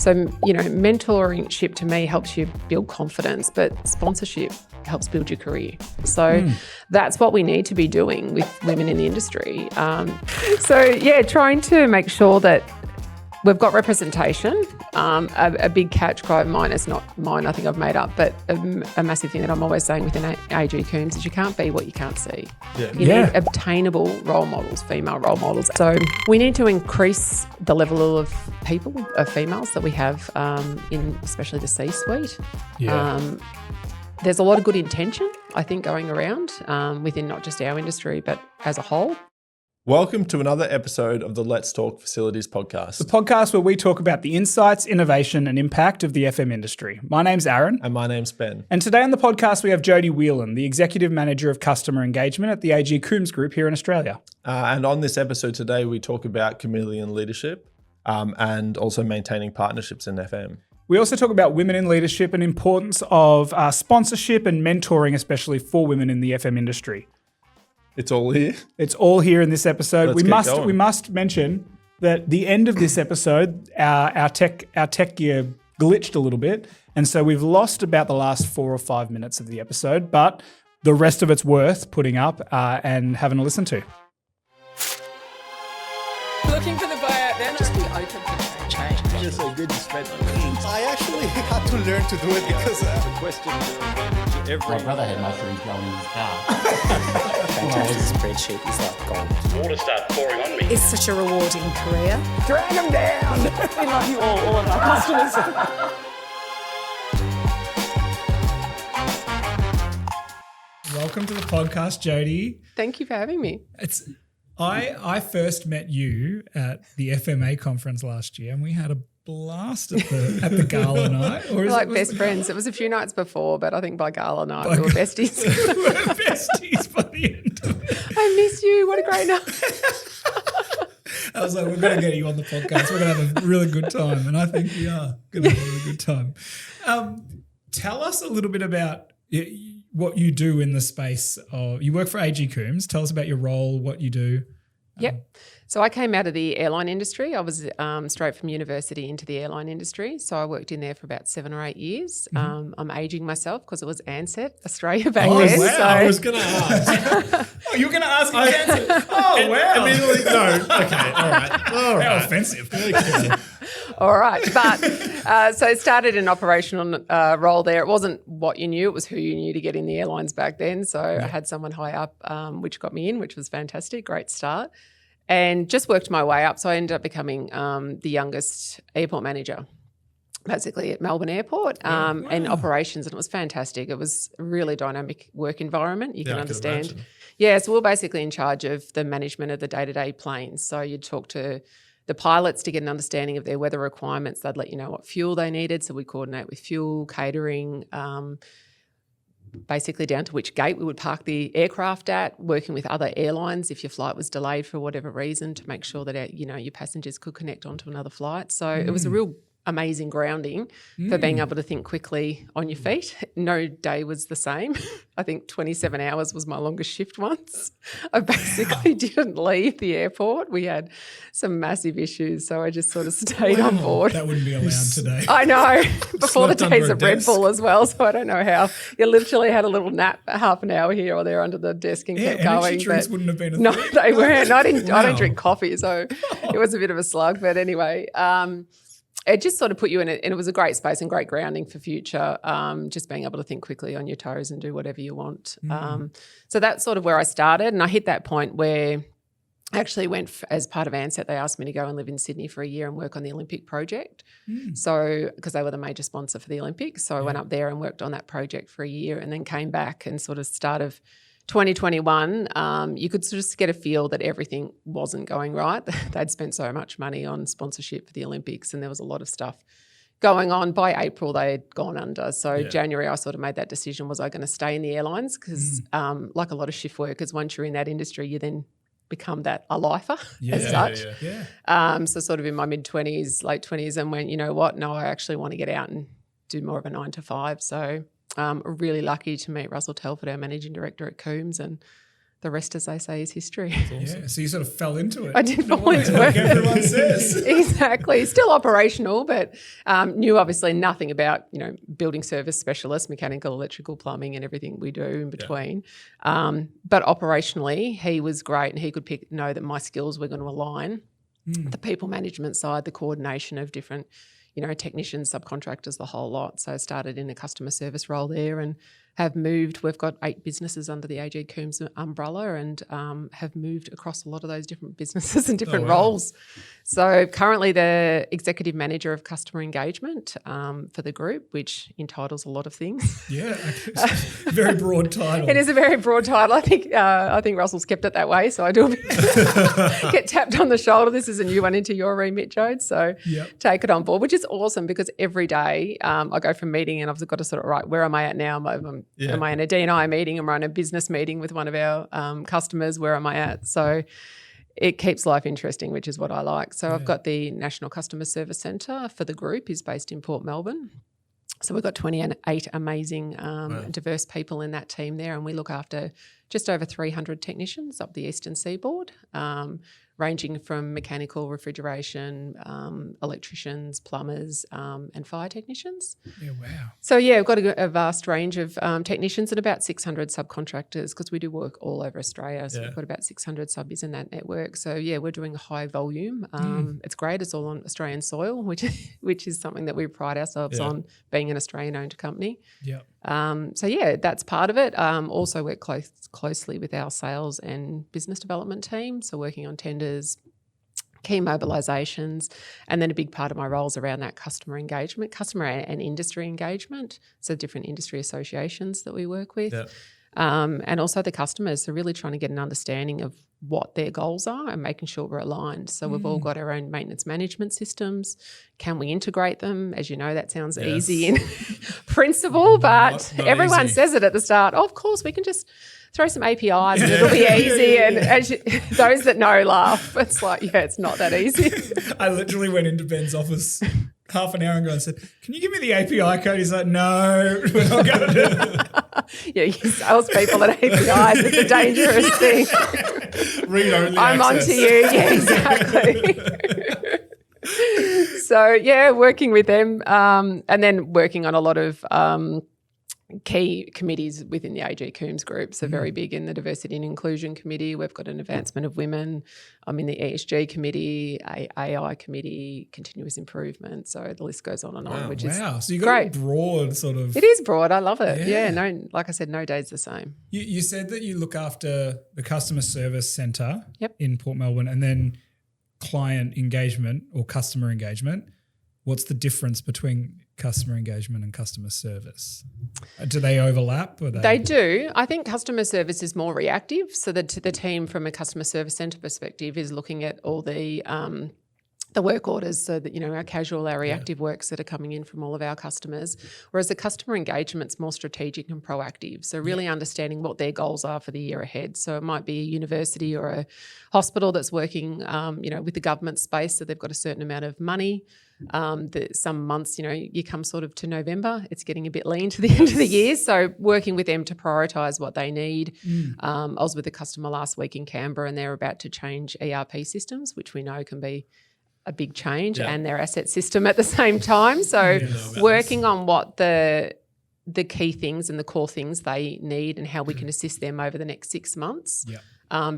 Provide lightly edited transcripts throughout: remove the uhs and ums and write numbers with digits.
So, mentorship to me helps you build confidence, but sponsorship helps build your career. So that's what we need to be doing with women in the industry. Trying to make sure that we've got representation. A big catch cry of mine is not mine, I think I've made up, but a massive thing that I'm always saying within AG Coombs is you can't be what you can't see. You need obtainable role models, female role models. So we need to increase the level of females that we have in especially the C-suite. There's a lot of good intention, I think, going around within not just our industry, but as a whole. Welcome to another episode of the Let's Talk Facilities podcast. The podcast where we talk about the insights, innovation and impact of the FM industry. My name's Aaron. And my name's Ben. And today on the podcast we have Jodi Whelan, the Executive Manager of Customer Engagement at the AG Coombs Group here in Australia. And on this episode today, we talk about chameleon leadership and also maintaining partnerships in FM. We also talk about women in leadership and importance of sponsorship and mentoring, especially for women in the FM industry. It's all here. It's all here in this episode. We must mention that the end of this episode, our tech gear glitched a little bit, and so we've lost about the last 4 or 5 minutes of the episode. But the rest of it's worth putting up and having a listen to. Looking for the buyout then? Just be open for change. You're so good you spent on things. I actually had to learn to do it because the question to every... My brother had mushrooms growing in his car. his spreadsheet is like gone. Water started pouring on me. It's such a rewarding career. Drag them down. We love you all of our customers. Welcome to the podcast, Jodi. Thank you for having me. I first met you at the FMA conference last year, and we had a blast at the gala night. We're like best friends. It was a few nights before, but I think by gala night we were besties. We were besties by the end of it. I miss you. What a great night. I was like, we're going to get you on the podcast. We're going to have a really good time. And I think we are going to have a really good time. Tell us a little bit about what you do in the space of, you work for AG Coombs. Tell us about your role, what you do. Yep. So I came out of the airline industry. I was straight from university into the airline industry. So I worked in there for about 7 or 8 years. I'm ageing myself because it was Ansett Australia back then. Wow. So. I was going to ask. You were going to ask me Ansett? Oh, wow. Immediately, no. Okay, all right. How offensive. All right. But so I started an operational role there. It wasn't what you knew. It was who you knew to get in the airlines back then. So I had someone high up, which got me in, which was fantastic. Great start. And just worked my way up. So I ended up becoming the youngest airport manager, basically at Melbourne Airport and operations. And it was fantastic. It was a really dynamic work environment. You can understand. Yeah, so we're basically in charge of the management of the day-to-day planes. So you'd talk to the pilots to get an understanding of their weather requirements. They'd let you know what fuel they needed. So we coordinate with fuel, catering, basically down to which gate we would park the aircraft at, working with other airlines if your flight was delayed for whatever reason to make sure that your passengers could connect onto another flight. So it was a real amazing grounding for being able to think quickly on your feet. No day was the same. I think 27 hours was my longest shift once. I basically didn't leave the airport. We had some massive issues, so I just sort of stayed on board. That wouldn't be allowed today. I know, before the days of Red Bull as well, so I don't know how. You literally had a little nap, half an hour here or there under the desk and kept going. Energy drinks wouldn't have been a No, thing. they weren't. I don't drink coffee, so it was a bit of a slug. But anyway, it just sort of put you in it, and it was a great space and great grounding for future, just being able to think quickly on your toes and do whatever you want. So that's sort of where I started, and I hit that point where I actually went as part of Ansett. They asked me to go and live in Sydney for a year and work on the Olympic project. So because they were the major sponsor for the Olympics. So I went up there and worked on that project for a year and then came back and sort of start of 2021, you could sort of get a feel that everything wasn't going right. They'd spent so much money on sponsorship for the Olympics and there was a lot of stuff going on. By April, they'd gone under. So January, I sort of made that decision. Was I going to stay in the airlines? Because like a lot of shift workers, once you're in that industry, you then become a lifer as such. So sort of in my mid-20s, late 20s, and went, you know what, no, I actually want to get out and do more of a 9 to 5. So really lucky to meet Russell Telford, our managing director at Coombs, and the rest, as they say, is history. Yeah, so you sort of fell into it. I did fall into like it. everyone says. Exactly. Still operational, but knew obviously nothing about, building service specialists, mechanical, electrical, plumbing and everything we do in between. But operationally, he was great and he could know that my skills were going to align. The people management side, the coordination of different, technicians, subcontractors, the whole lot. So I started in a customer service role there and have moved. We've got 8 businesses under the AG Coombs umbrella and have moved across a lot of those different businesses and different roles. So currently the executive manager of customer engagement for the group, which entitles a lot of things. Yeah, very broad title. It is a very broad title. I think Russell's kept it that way, so I do get tapped on the shoulder. This is a new one into your remit, Jode, so take it on board, which is awesome because every day I go from meeting and I've got to sort of, right, where am I at now? Am I in a D&I meeting? Am I in a business meeting with one of our customers? Where am I at? So it keeps life interesting, which is what I like. So I've got the National Customer Service Centre for the group is based in Port Melbourne. So we've got 28 amazing diverse people in that team there, and we look after just over 300 technicians up the eastern seaboard, ranging from mechanical, refrigeration, electricians, plumbers and fire technicians. Yeah, wow. So, we've got a vast range of technicians and about 600 subcontractors because we do work all over Australia. So we've got about 600 subbies in that network. So, we're doing a high volume. It's great. It's all on Australian soil, which is something that we pride ourselves on, being an Australian-owned company. Yeah. That's part of it. Also work closely with our sales and business development team, so working on tenders, key mobilisations, and then a big part of my role is around that customer engagement, customer and industry engagement, so different industry associations that we work with. And also the customers, so really trying to get an understanding of what their goals are and making sure we're aligned. So we've all got our own maintenance management systems. Can we integrate them? As you know, that sounds easy in principle, but not everyone easy. says it at the start. Oh, of course, we can just throw some APIs and it'll be easy. And those that know laugh. It's like, it's not that easy. I literally went into Ben's office half an hour ago and said, "Can you give me the API code?" He's like, "No, we're not going to do it." You salespeople at APIs, it's a dangerous thing. Read only I'm access. onto you. Yeah, exactly. So, working with them and then working on a lot of key committees within the AG Coombs group. So very big in the Diversity and Inclusion Committee. We've got an advancement of women. I'm in the ESG Committee, AI Committee, continuous improvement. So the list goes on and on, which is So you've got great. a broad sort of... It is broad. I love it. Yeah. Like I said, no day's the same. You said that you look after the customer service centre Yep. in Port Melbourne and then client engagement or customer engagement. What's the difference between customer engagement and customer service? Do they overlap? Or They do. I think customer service is more reactive. So the team from a customer service centre perspective is looking at all the work orders, so that, our casual, our reactive works that are coming in from all of our customers, whereas the customer engagement's more strategic and proactive. So really understanding what their goals are for the year ahead. So it might be a university or a hospital that's working, with the government space, so they've got a certain amount of money. Some months, you come sort of to November, it's getting a bit lean to the end of the year. So working with them to prioritise what they need. I was with a customer last week in Canberra and they're about to change ERP systems, which we know can be a big change, and their asset system at the same time. So working on what the key things and the core things they need and how we can assist them over the next 6 months.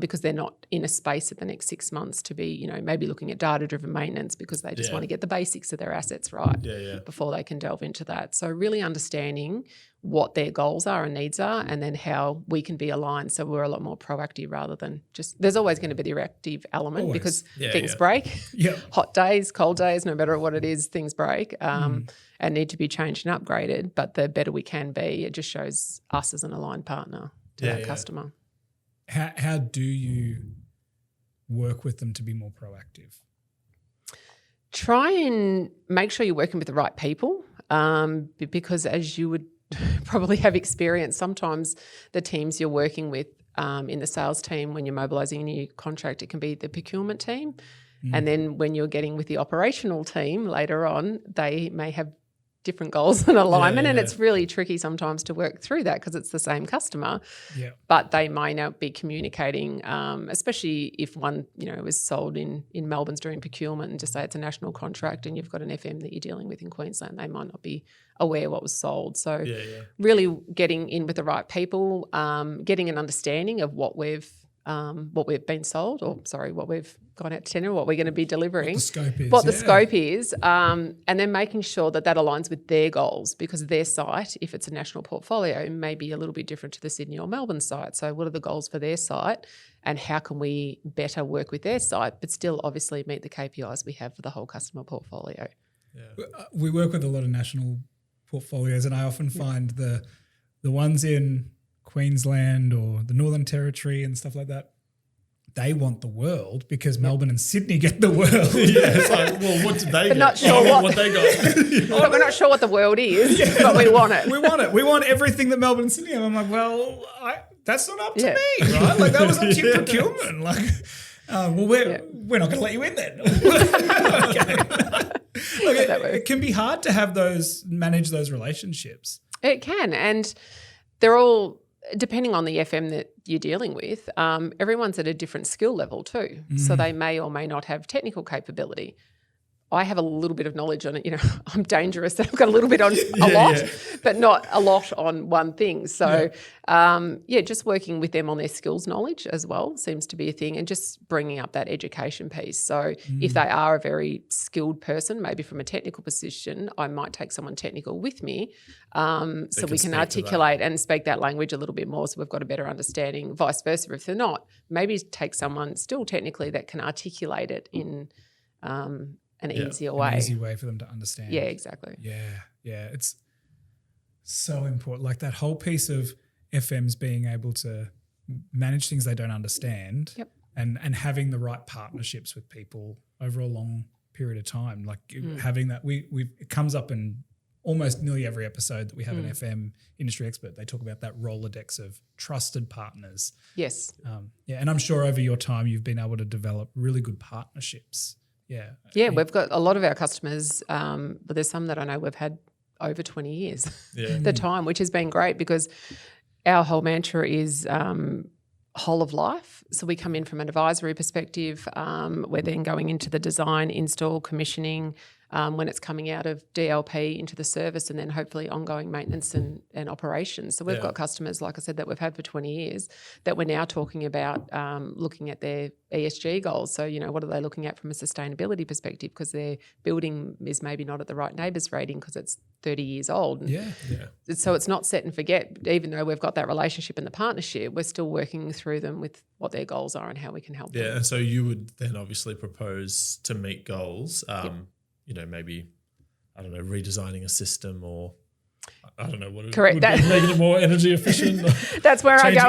Because they're not in a space at the next 6 months to be, maybe looking at data-driven maintenance because they just want to get the basics of their assets right before they can delve into that. So really understanding what their goals are and needs are and then how we can be aligned so we're a lot more proactive rather than just – there's always going to be the reactive element because things break. Hot days, cold days, no matter what it is, things break and need to be changed and upgraded. But the better we can be, it just shows us as an aligned partner to that customer. How do you work with them to be more proactive? Try and make sure you're working with the right people because as you would probably have experienced, sometimes the teams you're working with in the sales team when you're mobilising a new contract, it can be the procurement team. And then when you're getting with the operational team later on, they may have different goals and alignment, and yeah. it's really tricky sometimes to work through that because it's the same customer, Yeah. but they may not be communicating, especially if one, is sold in Melbourne's doing procurement, and just say it's a national contract and you've got an FM that you're dealing with in Queensland, they might not be aware what was sold. So really getting in with the right people, getting an understanding of what we've been sold, what we've gone out to tender, what we're going to be delivering, What the scope is. And then making sure that aligns with their goals, because their site, if it's a national portfolio, may be a little bit different to the Sydney or Melbourne site. So what are the goals for their site, and how can we better work with their site, but still obviously meet the KPIs we have for the whole customer portfolio? Yeah. We work with a lot of national portfolios, and I often find the ones in Queensland or the Northern Territory and stuff like that, they want the world because Melbourne and Sydney get the world. It's like, well, what did they get? not sure what they got. But we're not sure what the world is, but we want it. We want it. We want everything that Melbourne and Sydney have. I'm like, well, that's not up to me, right? Like that was up to your procurement. Like, we're not going to let you in then. Okay. It can be hard to manage those relationships. It can, and they're all, depending on the FM that you're dealing with, everyone's at a different skill level too. So they may or may not have technical capability. I have a little bit of knowledge on it. I'm dangerous. I've got a little bit on a lot, but not a lot on one thing. So, just working with them on their skills knowledge as well seems to be a thing, and just bringing up that education piece. So if they are a very skilled person, maybe from a technical position, I might take someone technical with me so we can articulate and speak that language a little bit more, so we've got a better understanding. Vice versa, if they're not, maybe take someone still technically that can articulate it in an easier way. An easy way for them to understand. Yeah, exactly. Yeah. It's so important. Like that whole piece of FMs being able to manage things they don't understand and having the right partnerships with people over a long period of time. Like having that, it comes up in almost nearly every episode that we have an FM industry expert. They talk about that Rolodex of trusted partners. Yes. And I'm sure over your time you've been able to develop really good partnerships. Yeah, we've got a lot of our customers, but there's some that I know we've had over 20 years, the time, which has been great because our whole mantra is whole of life. So we come in from an advisory perspective. We're then going into the design, install, commissioning, when it's coming out of DLP into the service, and then hopefully ongoing maintenance and operations. So we've got customers, like I said, that we've had for 20 years that we're now talking about looking at their ESG goals. So, what are they looking at from a sustainability perspective, because their building is maybe not at the right neighbours rating because it's 30 years old. So it's not set and forget. Even though we've got that relationship and the partnership, we're still working through them with what their goals are and how we can help them. Yeah, and so you would then obviously propose to meet goals, maybe, I don't know, redesigning a system, or I don't know what it Correct. would be, making it more energy efficient. That's where I go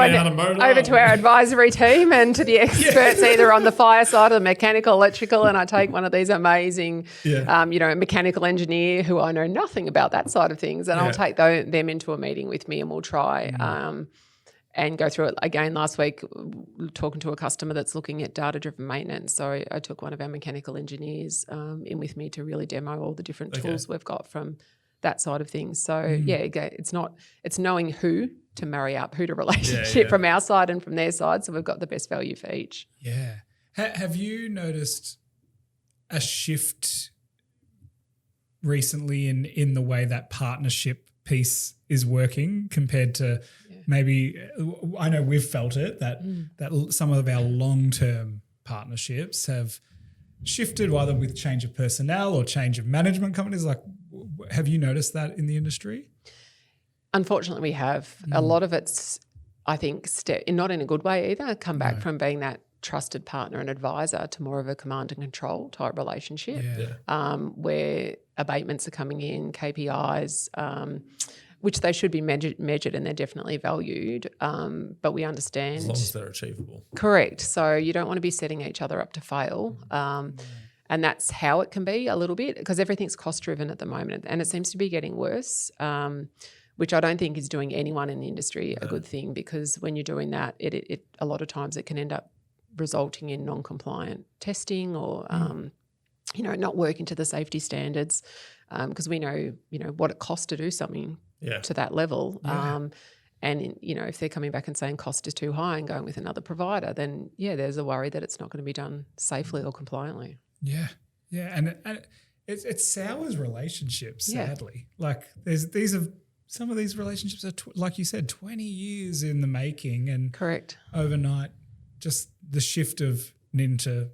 over to our advisory team and to the experts either on the fire side or the mechanical, electrical, and I take one of these amazing, mechanical engineer who I know nothing about that side of things, and I'll take them into a meeting with me and we'll try and go through it. Again, last week, talking to a customer that's looking at data-driven maintenance. So I took one of our mechanical engineers in with me to really demo all the different tools we've got from that side of things. So it's knowing who to marry up, who to relationship from our side and from their side, so we've got the best value for each. Yeah. Have you noticed a shift recently in the way that partnership piece is working compared to maybe, I know we've felt it, that some of our long-term partnerships have shifted either with change of personnel or change of management companies? Like, have you noticed that in the industry? Unfortunately, we have. A lot of it's, I think, not in a good way either, come back from being that trusted partner and advisor to more of a command and control type relationship, where abatements are coming in, KPIs, which they should be measured and they're definitely valued, but we understand. As long as they're achievable. Correct. So you don't want to be setting each other up to fail. And that's how it can be a little bit, because everything's cost-driven at the moment and it seems to be getting worse, which I don't think is doing anyone in the industry a good thing, because when you're doing that, it a lot of times it can end up resulting in non-compliant testing or not working to the safety standards, because we know, what it costs to do something to that level. And, if they're coming back and saying cost is too high and going with another provider, then, there's a worry that it's not going to be done safely or compliantly. Yeah. Yeah. And it sours relationships, sadly. Like some of these relationships are, like you said, 20 years in the making, and correct, overnight, just the shift of needing to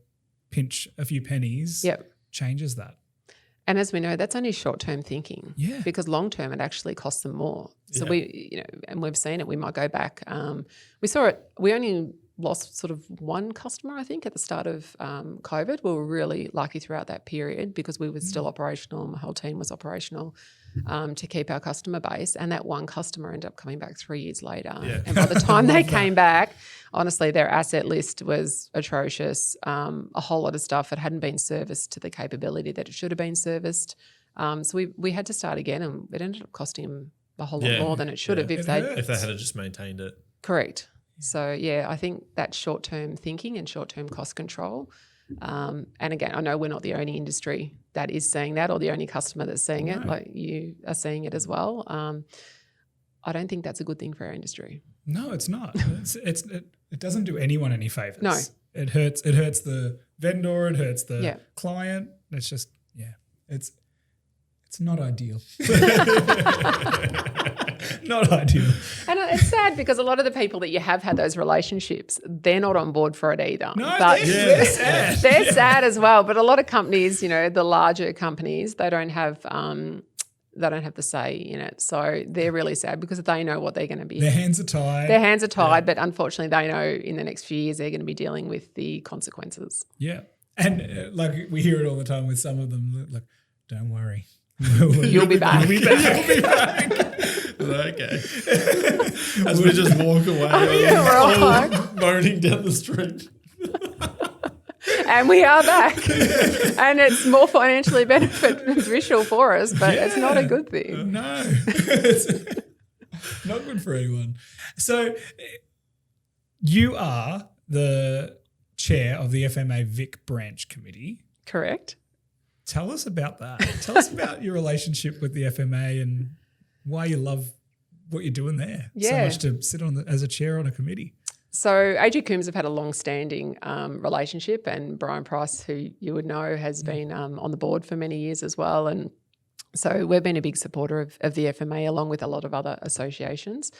pinch a few pennies changes that. And as we know, that's only short-term thinking. Yeah. Because long-term it actually costs them more. So we, and we've seen it. We might go back. We saw it. We only lost sort of one customer, I think, at the start of COVID. We were really lucky throughout that period because we were still operational. My whole team was operational to keep our customer base. And that one customer ended up coming back 3 years later. Yeah. And by the time they came back, honestly, their asset list was atrocious. A whole lot of stuff that hadn't been serviced to the capability that it should have been serviced. So we had to start again, and it ended up costing them a whole lot more than it should have if they had just maintained it. Correct. So, I think that short-term thinking and short-term cost control. And again, I know we're not the only industry that is seeing that, or the only customer that's seeing it. Like you are seeing it as well. I don't think that's a good thing for our industry. No, it's not. It doesn't do anyone any favors. No. It hurts the vendor, it hurts the client. It's just, it's not ideal. Not ideal. And it's sad because a lot of the people that you have had those relationships, they're not on board for it either. No, they're sad. They're sad as well. But a lot of companies, the larger companies, they don't have the say in it. So they're really sad because they know what they're going to be. Their hands are tied. But unfortunately they know in the next few years they're going to be dealing with the consequences. Yeah. And like we hear it all the time with some of them, like, don't worry. You'll be back. You'll be back. Okay. As we just walk away, moaning down the street. And we are back. And it's more financially beneficial for us, but it's not a good thing. No. It's not good for anyone. So you are the chair of the FMA Vic Branch Committee. Correct. Tell us about that. Tell us about your relationship with the FMA and why you love what you're doing there so much to sit on as a chair on a committee. So AG Coombs have had a long-standing relationship, and Brian Price, who you would know, has been on the board for many years as well. And so we've been a big supporter of the FMA along with a lot of other associations.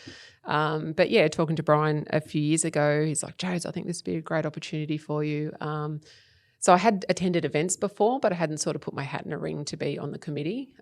But talking to Brian a few years ago, he's like, Jose, I think this would be a great opportunity for you. So I had attended events before, but I hadn't sort of put my hat in a ring to be on the committee.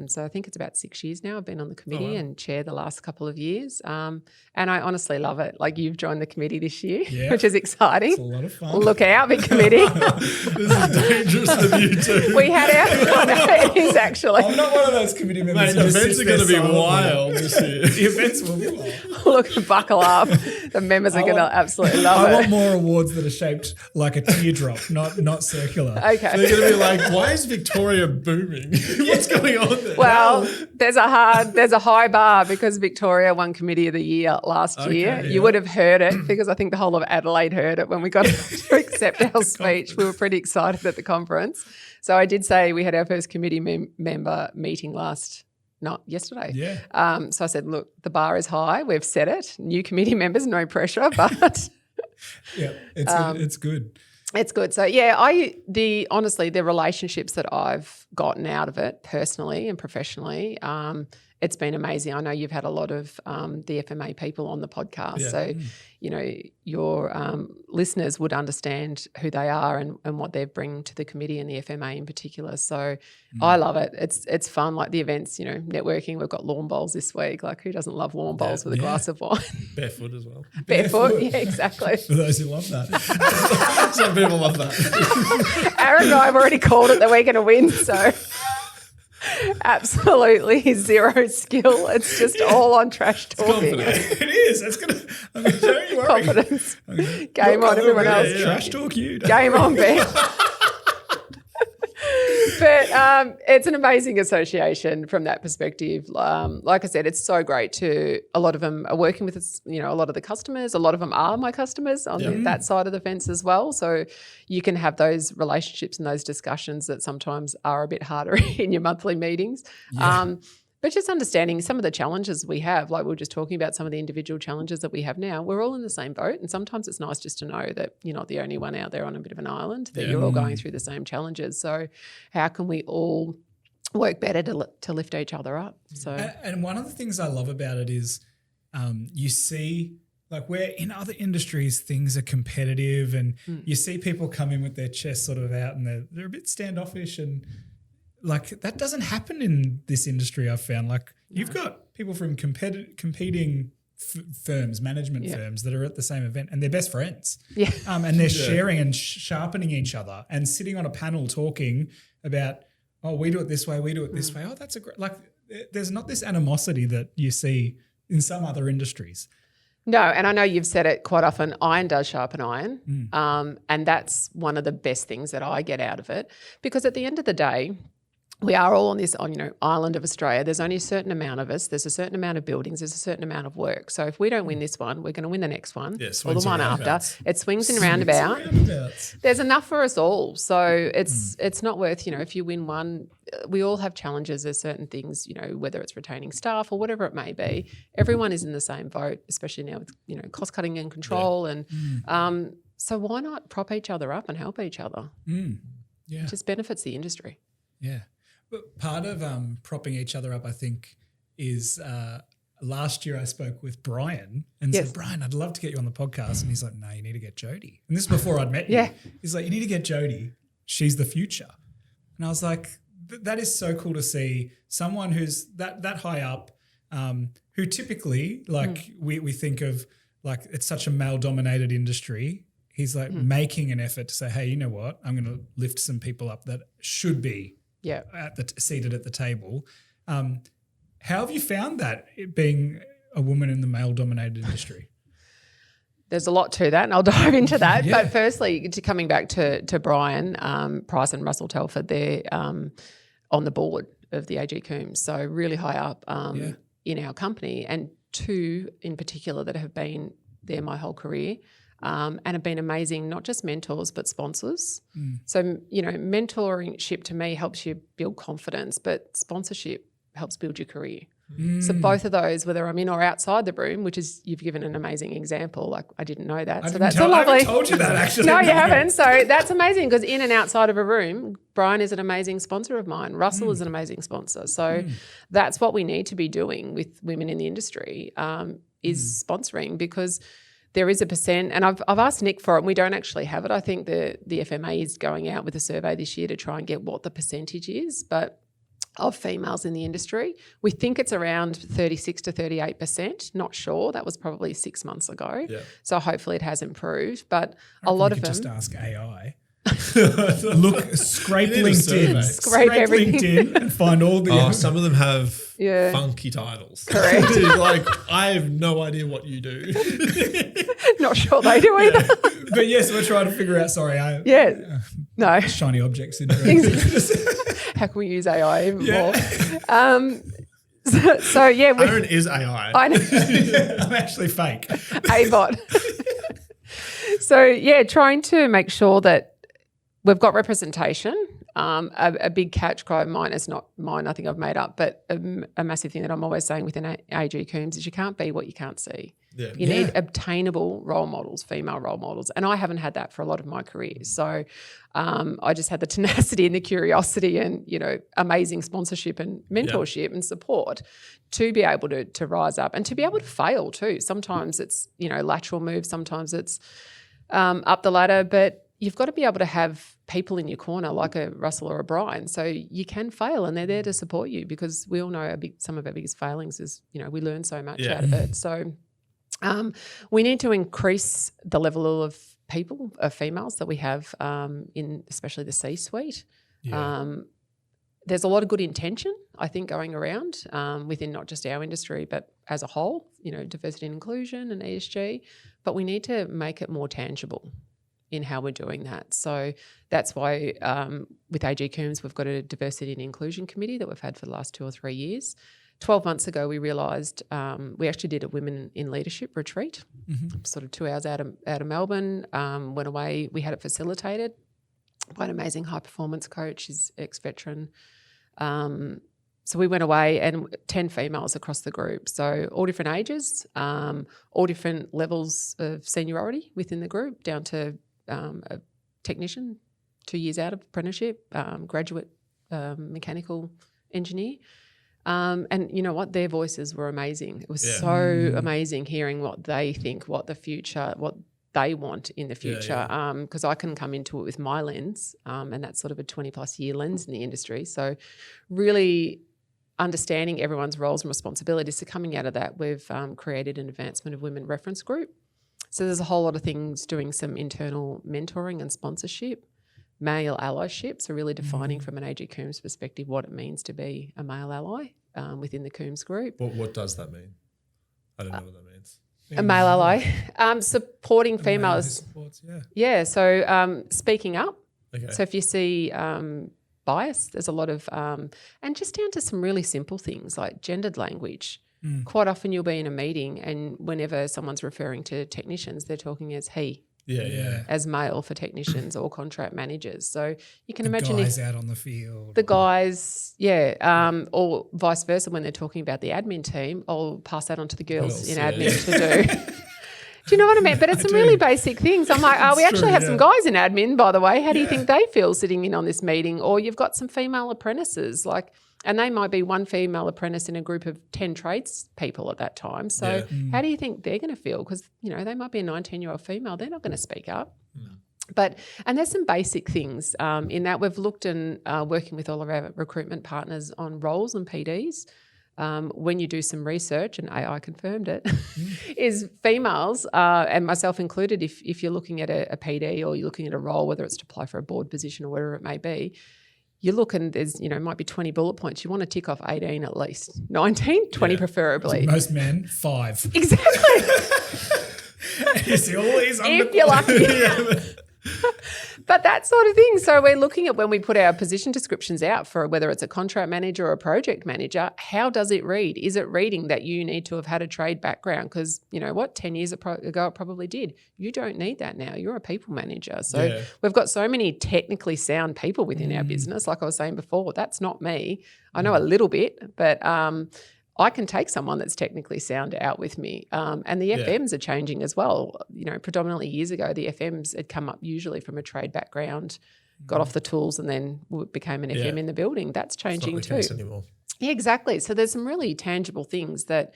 So I think it's about 6 years now I've been on the committee and chair the last couple of years. And I honestly love it. Like, you've joined the committee this year, which is exciting. It's a lot of fun. Look out, big committee. This is dangerous of you two. We had our, it is actually. I'm not one of those committee members. Mate, the events are going to be wild this year. The events will be wild. Look, buckle up. The members are going to absolutely love it. I want more awards that are shaped like a teardrop, not circular. Okay. So they're going to be like, why is Victoria booming? What's going on there? Well, there's a high bar because Victoria won Committee of the Year last year. You would have heard it because I think the whole of Adelaide heard it when we got to accept our speech. We were pretty excited at the conference. So I did say we had our first committee member meeting yesterday. Yeah. So I said, look, the bar is high. We've set it. New committee members, no pressure, but it's good. It's good. So honestly, the relationships that I've gotten out of it personally and professionally, it's been amazing. I know you've had a lot of the FMA people on the podcast. Yeah. So, your listeners would understand who they are and what they bring to the committee and the FMA in particular. So I love it. It's fun, like the events, networking. We've got lawn bowls this week. Like, who doesn't love lawn bowls with a glass of wine? Barefoot as well. Barefoot, yeah, exactly. For those who love that. Some people love that. Aaron and I have already called it that we're going to win, so... Absolutely zero skill. It's just all on trash talking. It is. That's gonna. Don't you worry. Confidence. Game on, everyone else. Trash talk you. Game on, Ben. But it's an amazing association from that perspective. Like I said, it's so great a lot of them are working with us, a lot of the customers. A lot of them are my customers on that side of the fence as well. So you can have those relationships and those discussions that sometimes are a bit harder in your monthly meetings. Yeah. But just understanding some of the challenges we have, like we were just talking about some of the individual challenges that we have now, we're all in the same boat. And sometimes it's nice just to know that you're not the only one out there on a bit of an island, that you're all going through the same challenges. So how can we all work better to lift each other up? So, and one of the things I love about it is you see, like where in other industries things are competitive and you see people come in with their chest sort of out and they're a bit standoffish and like that doesn't happen in this industry. I've found you've got people from competing firms, management firms that are at the same event and they're best friends. Yeah. And they're sharing and sharpening each other and sitting on a panel talking about, oh, we do it this way, we do it this way. Oh, that's a great, there's not this animosity that you see in some other industries. No, and I know you've said it quite often, iron does sharpen iron. And that's one of the best things that I get out of it, because at the end of the day, we are all on this island of Australia. There's only a certain amount of us. There's a certain amount of buildings. There's a certain amount of work. So if we don't win this one, we're going to win the next one or the one after. It swings and roundabouts. There's enough for us all. So it's not worth, if you win one, we all have challenges. There's certain things, whether it's retaining staff or whatever it may be. Everyone is in the same boat, especially now with, cost cutting and control. And so why not prop each other up and help each other? It just benefits the industry. Yeah. But part of propping each other up, I think, is last year I spoke with Brian and said, Brian, I'd love to get you on the podcast. And he's like, no, you need to get Jodi. And this is before I'd met you. He's like, you need to get Jodi. She's the future. And I was like, that is so cool to see someone who's that high up, who typically, we think of it's such a male-dominated industry. He's making an effort to say, hey, you know what? I'm going to lift some people up that should be seated at the table. How have you found that, being a woman in the male-dominated industry? There's a lot to that, and I'll dive into that. But firstly, coming back to Brian, Price and Russell Telford, they're on the board of the AG Coombs, so really high up in our company, and two in particular that have been there my whole career. And have been amazing, not just mentors, but sponsors. So, mentorship to me helps you build confidence, but sponsorship helps build your career. So both of those, whether I'm in or outside the room, which is, you've given an amazing example. I didn't know that. I haven't told you that, actually. No, you haven't. So that's amazing, because in and outside of a room, Brian is an amazing sponsor of mine. Russell is an amazing sponsor. So that's what we need to be doing with women in the industry, is sponsoring, because there is a percent, and I've asked Nick for it, and we don't actually have it. I think the FMA is going out with a survey this year to try and get what the percentage is, but of females in the industry. We think it's around 36 to 38%. Not sure. That was probably 6 months ago. Yeah. So hopefully it has improved. But a lot of them just ask AI. Look, scrape LinkedIn, scrape everything, LinkedIn, and find all the. Some of them have funky titles. Correct. I have no idea what you do. Not sure they do either. But yes, we're trying to figure out. Sorry, no shiny object syndrome. How can we use AI even more? Aaron is AI. I know. I'm actually fake. A-bot. So trying to make sure that we've got representation. A big catch cry of mine, is not mine, I think I've made up, but a massive thing that I'm always saying within AG Coombs is you can't be what you can't see. Yeah. You need obtainable role models, female role models. And I haven't had that for a lot of my career. So I just had the tenacity and the curiosity and, amazing sponsorship and mentorship and support to be able to rise up and to be able to fail too. Sometimes it's, lateral moves, sometimes it's up the ladder, but you've got to be able to have people in your corner like a Russell or a Brian, so you can fail and they're there to support you, because we all know some of our biggest failings is, we learn so much out of it. So we need to increase the level of people, of females that we have in especially the C-suite. Yeah. There's a lot of good intention, I think, going around within not just our industry but as a whole, diversity and inclusion and ESG, but we need to make it more tangible in how we're doing that. So that's why with AG Coombs, we've got a diversity and inclusion committee that we've had for the last 2 or 3 years. 12 months ago, we realised we actually did a Women in Leadership retreat, sort of 2 hours out of Melbourne, went away. We had it facilitated by an amazing high-performance coach. He's ex-veteran. So we went away and 10 females across the group. So all different ages, all different levels of seniority within the group, down to a technician, 2 years out of apprenticeship, graduate mechanical engineer. And you know what? Their voices were amazing. It was so amazing hearing what they think, what the future, what they want in the future. Because I can come into it with my lens, and that's sort of a 20+ year lens in the industry. So really understanding everyone's roles and responsibilities. So coming out of that, we've created an advancement of women reference group. So there's a whole lot of things, doing some internal mentoring and sponsorship, male allyship, so really defining from an AG Coombs perspective what it means to be a male ally within the Coombs group. What does that mean? I don't know what that means. A male ally, supporting females. Supports, So speaking up. Okay. So if you see bias, there's a lot of, and just down to some really simple things like gendered language. Quite often you'll be in a meeting and whenever someone's referring to technicians, they're talking as he. As male for technicians or contract managers. So you can imagine guys out on the field. The guys, or vice versa when they're talking about the admin team, I'll pass that on to the girls in admin to do. Do you know what I mean? But it's some really basic things. I'm like, we actually have some guys in admin, by the way. How do you think they feel sitting in on this meeting? Or you've got some female apprentices, and they might be one female apprentice in a group of 10 tradespeople at that time. So how do you think they're going to feel? Because, they might be a 19-year-old female. They're not going to speak up. And there's some basic things in that we've looked and working with all of our recruitment partners on roles and PDs. When you do some research, and AI confirmed it, is females, and myself included, if you're looking at a PD or you're looking at a role, whether it's to apply for a board position or whatever it may be, you look and there's, might be 20 bullet points. You want to tick off 18 at least. 19, 20 preferably. So most men, 5. Exactly. You see all these if you're lucky. But that sort of thing. So we're looking at when we put our position descriptions out for whether it's a contract manager or a project manager, how does it read? Is it reading that you need to have had a trade background? Because you know what, 10 years ago it probably did. You don't need that now. You're a people manager. So we've got so many technically sound people within our business. Like I was saying before, that's not me. I know a little bit, but I can take someone that's technically sound out with me. And the FMs are changing as well. Predominantly years ago, the FMs had come up usually from a trade background, got off the tools and then became an FM in the building. That's changing it's not the too. case anymore. Yeah, exactly. So there's some really tangible things that,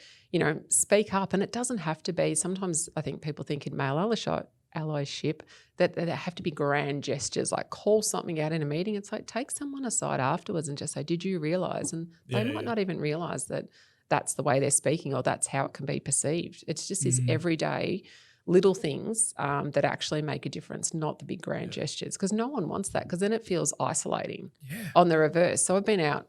speak up, and it doesn't have to be, sometimes I think people think in male allyship that there have to be grand gestures, like call something out in a meeting. It's like take someone aside afterwards and just say, did you realise? And they might not even realise that that's the way they're speaking or that's how it can be perceived. It's just these everyday little things that actually make a difference, not the big grand gestures, because no one wants that, because then it feels isolating on the reverse. So I've been out,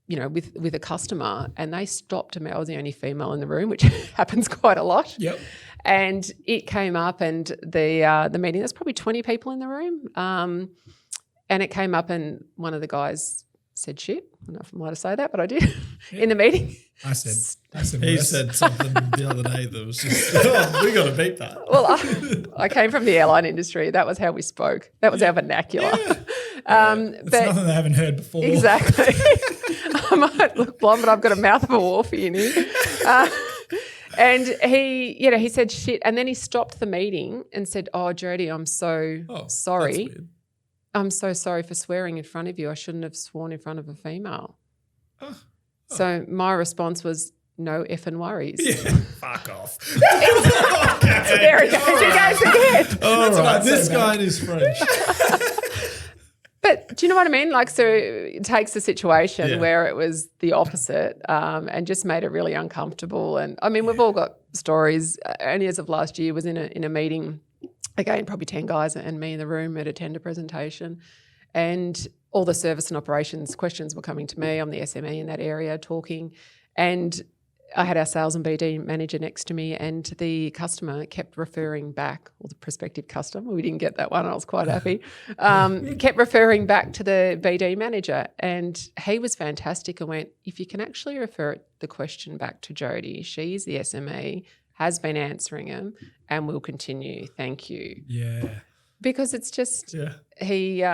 with a customer and they stopped me. I was the only female in the room, which happens quite a lot. Yep. And it came up and the meeting, there's probably 20 people in the room. And it came up and one of the guys said shit. I don't know if I'm allowed to say that, but I did in the meeting. I said He said something the other day that was just, we got to beat that. Well, I came from the airline industry. That was how we spoke. That was our vernacular. it's nothing they haven't heard before. Exactly. I might look blonde, but I've got a mouth of a wolf in here. And he said shit. And then he stopped the meeting and said, oh, Jodi, I'm so sorry. That's weird. I'm so sorry for swearing in front of you. I shouldn't have sworn in front of a female. So my response was, no effing worries. Fuck off. There it goes. You guys again. All right, this guy is French. But do you know what I mean? Like, so it takes a situation where it was the opposite and just made it really uncomfortable. And I mean, we've all got stories. Only as of last year was in a meeting, again, probably 10 guys and me in the room at a tender presentation, and all the service and operations questions were coming to me. I'm the SME in that area talking, and I had our sales and BD manager next to me, and the customer kept referring back, or the prospective customer, we didn't get that one, I was quite happy, kept referring back to the BD manager, and he was fantastic and went, if you can actually refer the question back to Jodi, she's the SME, has been answering them, and will continue, thank you. Yeah. Because it's just, he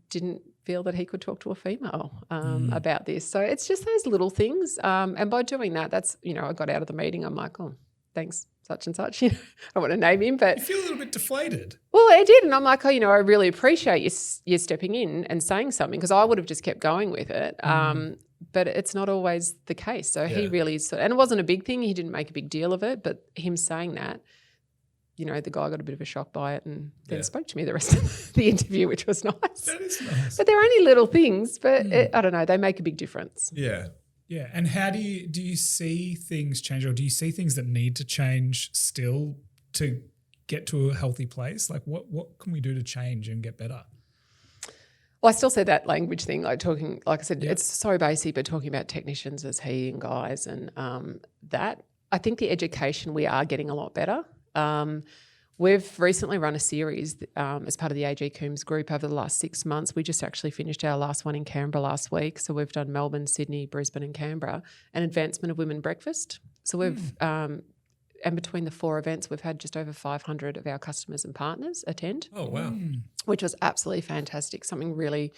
didn't feel that he could talk to a female about this. So it's just those little things. And by doing that, that's, I got out of the meeting. I'm like, oh, thanks, such and such. I don't want to name him, but. You feel a little bit deflated. Well, I did. And I'm like, oh, I really appreciate you stepping in and saying something, because I would have just kept going with it. But it's not always the case. So he really, and it wasn't a big thing. He didn't make a big deal of it, but him saying that, the guy got a bit of a shock by it and then spoke to me the rest of the interview, which was nice. That is nice. But they're only little things, but I don't know, they make a big difference. Yeah. Yeah. And how do you see things change, or do you see things that need to change still to get to a healthy place? Like what can we do to change and get better? Well, I still say that language thing, like I said, it's so basic, but talking about technicians as he and guys and that, I think the education, we are getting a lot better. We've recently run a series as part of the AG Coombs group over the last 6 months. We just actually finished our last one in Canberra last week. So we've done Melbourne, Sydney, Brisbane and Canberra, an advancement of women breakfast. So we've, and between the 4 events, we've had just over 500 of our customers and partners attend. Oh, wow. Which was absolutely fantastic, something really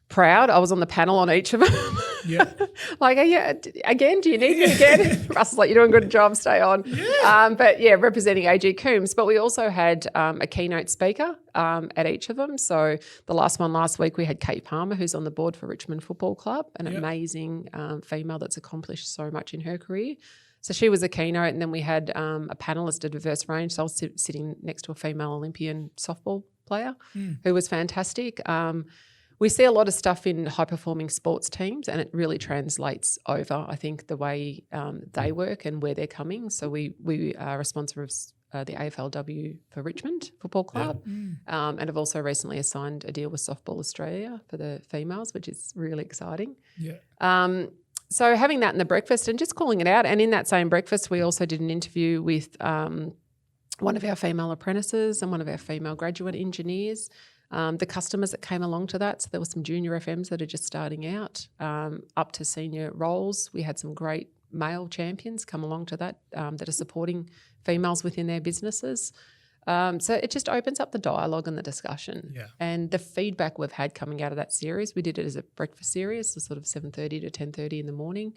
proud. I was on the panel on each of them. Yeah. Like, again, do you need me again? Russell's like, you're doing a good job, stay on. Yeah. But yeah, representing AG Coombs. But we also had a keynote speaker at each of them. So the last one last week, we had Kate Palmer, who's on the board for Richmond Football Club, an amazing female that's accomplished so much in her career. So she was a keynote, and then we had a panellist, a diverse range. So I was sitting next to a female Olympian softball player who was fantastic. We see a lot of stuff in high-performing sports teams, and it really translates over, I think, the way they work and where they're coming. So we are a sponsor of the AFLW for Richmond Football Club and have also recently assigned a deal with Softball Australia for the females, which is really exciting. Yeah. So having that in the breakfast and just calling it out, and in that same breakfast we also did an interview with one of our female apprentices and one of our female graduate engineers. The customers that came along to that, so there were some junior FMs that are just starting out up to senior roles. We had some great male champions come along to that that are supporting females within their businesses. So it just opens up the dialogue and the discussion. Yeah. And the feedback we've had coming out of that series, we did it as a breakfast series, so sort of 7:30 to 10:30 in the morning.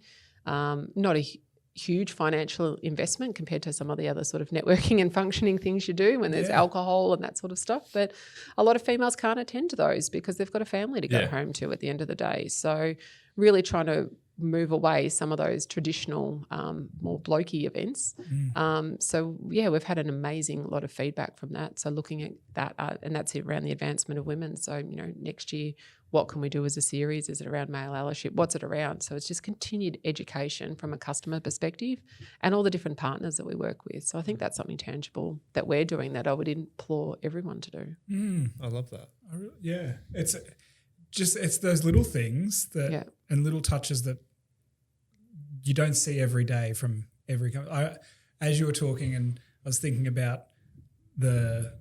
Not a huge financial investment compared to some of the other sort of networking and functioning things you do when there's alcohol and that sort of stuff. But a lot of females can't attend to those because they've got a family to go home to at the end of the day. So really trying to move away some of those traditional more blokey events. So we've had an amazing lot of feedback from that. So looking at that, and that's around the advancement of women. So, next year, what can we do as a series? Is it around male allyship? What's it around? So it's just continued education from a customer perspective and all the different partners that we work with. So I think that's something tangible that we're doing that I would implore everyone to do. I love that. It's those little things that and little touches that you don't see every day from every company. As you were talking, and I was thinking about the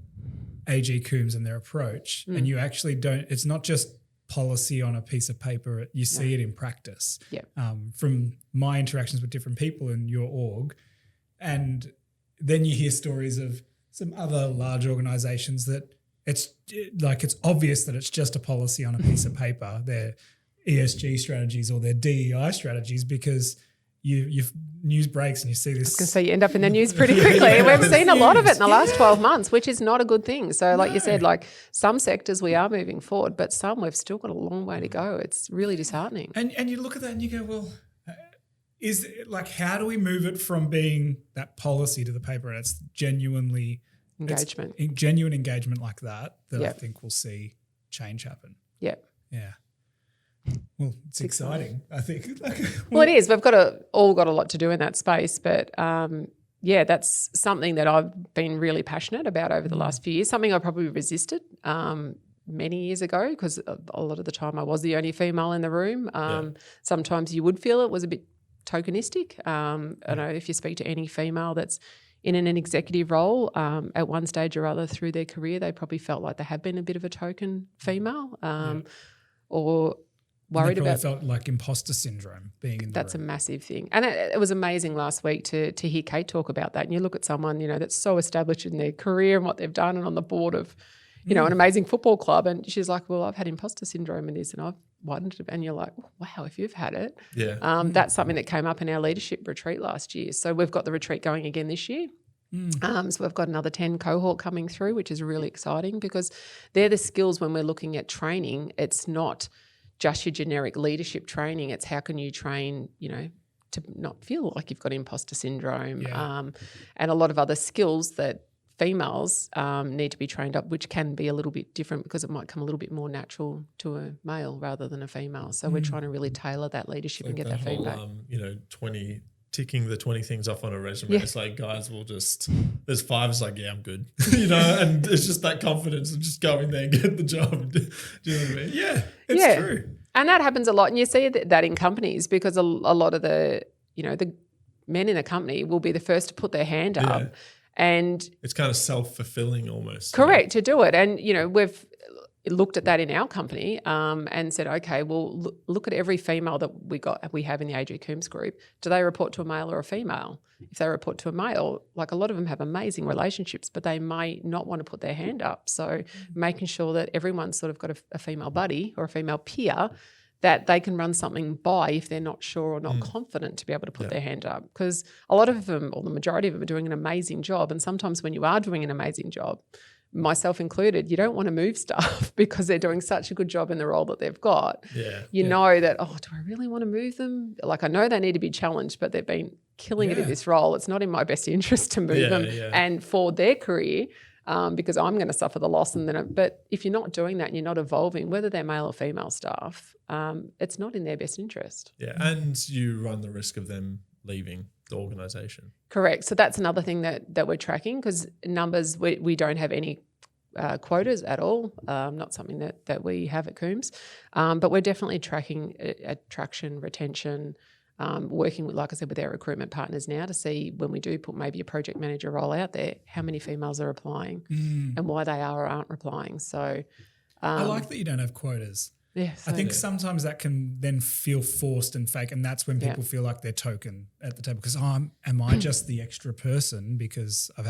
AG Coombs and their approach, and you actually don't. It's not just policy on a piece of paper. You see it in practice. From my interactions with different people in your org, and then you hear stories of some other large organisations that it's obvious that it's just a policy on a piece of paper. Their ESG strategies or their DEI strategies, because you news breaks and you see this. I was going to say you end up in the news pretty quickly. We've seen a lot of it in the last 12 months, which is not a good thing. So like you said, like some sectors we are moving forward, but some we've still got a long way to go. It's really disheartening. And you look at that and you go, well, is it, like, how do we move it from being that policy to the paper? And it's genuinely engagement, genuine engagement like that I think we'll see change happen. Yeah. Well, it's exciting, I think. Well, it is. We've all got a lot to do in that space, but that's something that I've been really passionate about over the last few years. Something I probably resisted many years ago because a lot of the time I was the only female in the room. Sometimes you would feel it was a bit tokenistic. I know if you speak to any female that's in an executive role at one stage or other through their career, they probably felt like they have been a bit of a token female or worried about. Felt like imposter syndrome being in the That's room. a massive thing. And it was amazing last week to hear Kate talk about that. And you look at someone, that's so established in their career and what they've done and on the board of, an amazing football club. And she's like, well, I've had imposter syndrome in this and I've widened it. And you're like, wow, if you've had it. Yeah. That's something that came up in our leadership retreat last year. So we've got the retreat going again this year. So we've got another 10 cohort coming through, which is really exciting because they're the skills when we're looking at training. It's not just your generic leadership training. It's how can you train, to not feel like you've got imposter syndrome and a lot of other skills that females need to be trained up, which can be a little bit different because it might come a little bit more natural to a male rather than a female. So we're trying to really tailor that leadership and get that whole, feedback. ticking the 20 things off on a resume. It's like guys will just, there's 5, it's like, yeah, I'm good. And it's just that confidence of just going there and get the job. Do you know what I mean? Yeah, it's true. And that happens a lot. And you see that in companies because a lot of the men in a company will be the first to put their hand up. And it's kind of self-fulfilling almost. Correct, to do it. And, we've looked at that in our company and said, okay, well, look at every female that we have in the AG Coombs group. Do they report to a male or a female? If they report to a male, like a lot of them have amazing relationships, but they may not want to put their hand up. So making sure that everyone's sort of got a female buddy or a female peer that they can run something by if they're not sure or not confident to be able to put their hand up. Because a lot of them, or the majority of them, are doing an amazing job. And sometimes when you are doing an amazing job, myself included, you don't want to move stuff because they're doing such a good job in the role that they've got. You know that, do I really want to move them? Like I know they need to be challenged, but they've been killing it in this role. It's not in my best interest to move them and for their career. Because I'm going to suffer the loss. But if you're not doing that and you're not evolving, whether they're male or female staff, it's not in their best interest. Yeah, and you run the risk of them leaving the organisation. Correct. So that's another thing that we're tracking because numbers, we don't have any quotas at all, not something that we have at Coombs. But we're definitely tracking attraction, retention, working with, like I said, with our recruitment partners now to see when we do put maybe a project manager role out there, how many females are applying and why they are or aren't applying. So I like that you don't have quotas. Yes, I think sometimes that can then feel forced and fake, and that's when people feel like they're token at the table because am I just the extra person because they've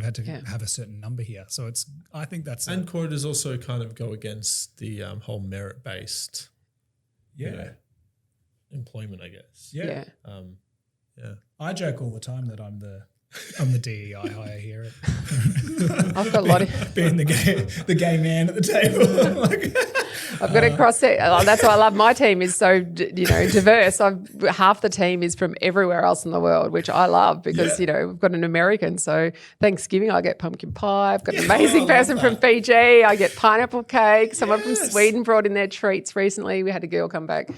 had to have a certain number here. So I think that's and quotas also kind of go against the whole merit based employment, I guess. Yeah. I joke all the time that I'm the DEI hire here. I've got a lot of being the gay man at the table. I've got to cross it. That's why I love my team is so diverse. Half the team is from everywhere else in the world, which I love because we've got an American. So Thanksgiving I get pumpkin pie. I've got an amazing person from Fiji. I get pineapple cake. Someone from Sweden brought in their treats recently. We had a girl come back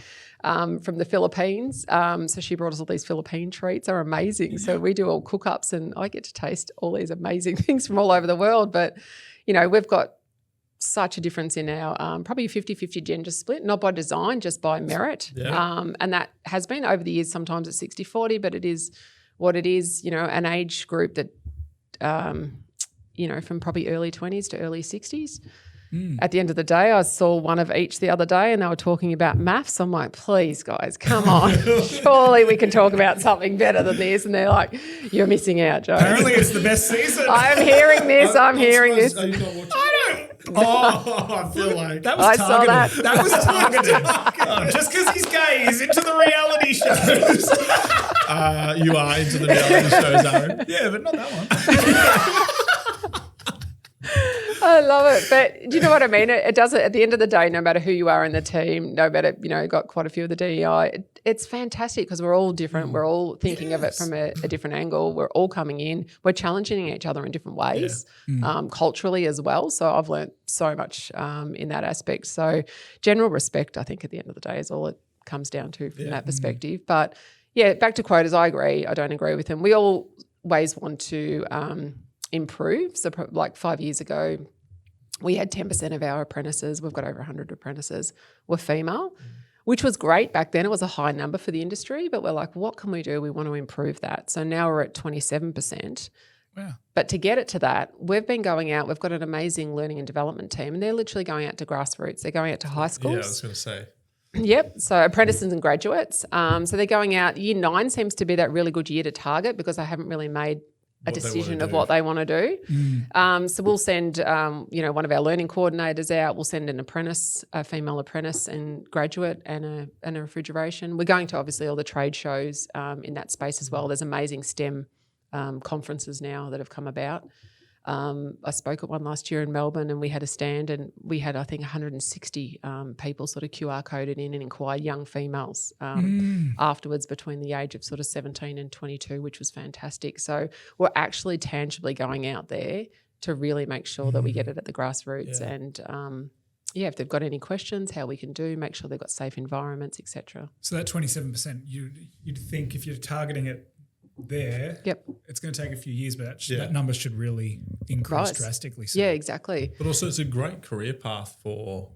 from the Philippines. So she brought us all these Philippine treats. They're amazing. So we do all cook-ups and I get to taste all these amazing things from all over the world. But, we've got such a difference in our probably 50-50 gender split, not by design, just by merit. And that has been over the years. Sometimes it's 60-40, but it is what it is, an age group that, from probably early 20s to early 60s. At the end of the day, I saw one of each the other day and they were talking about maths. I'm like, please, guys, come on. Surely we can talk about something better than this. And they're like, you're missing out, Joe. Apparently it's the best season. I'm hearing this. I'm hearing this. Are you not watching? I feel like that was targeted. That was targeted. Just because he's gay, he's into the reality shows. You are into the reality shows, Aaron. Yeah, but not that one. I love it. But do you know what I mean? It does it at the end of the day, no matter who you are in the team, no matter, got quite a few of the DEI, it's fantastic because we're all different. We're all thinking of it from a different angle. We're all coming in. We're challenging each other in different ways, culturally as well. So I've learnt so much in that aspect. So general respect, I think, at the end of the day is all it comes down to from that perspective. But, back to quotas, I agree. I don't agree with them. We always want to improve. So like 5 years ago, we had 10% of our apprentices, we've got over 100 apprentices, were female. which was great back then. It was a high number for the industry, but we're like, what can we do? We want to improve that. So now we're at 27%. Wow. But to get it to that, we've been going out. We've got an amazing learning and development team, and they're literally going out to grassroots. They're going out to high schools. Yeah, I was going to say. Yep. So apprentices and graduates. So they're going out. Year 9 seems to be that really good year to target because I haven't really made a decision of what they want to do. So we'll send, one of our learning coordinators out. We'll send an apprentice, a female apprentice and graduate and a refrigeration. We're going to obviously all the trade shows in that space as well. There's amazing STEM conferences now that have come about. I spoke at one last year in Melbourne and we had a stand and we had, I think, 160 people sort of QR coded in and inquired, young females afterwards between the age of sort of 17 and 22, which was fantastic. So we're actually tangibly going out there to really make sure that we get it at the grassroots and if they've got any questions, how we can do, make sure they've got safe environments, etc. So that 27%, you'd think if you're targeting it there, it's going to take a few years, but that number should really increase drastically. So. Yeah, exactly. But also it's a great career path for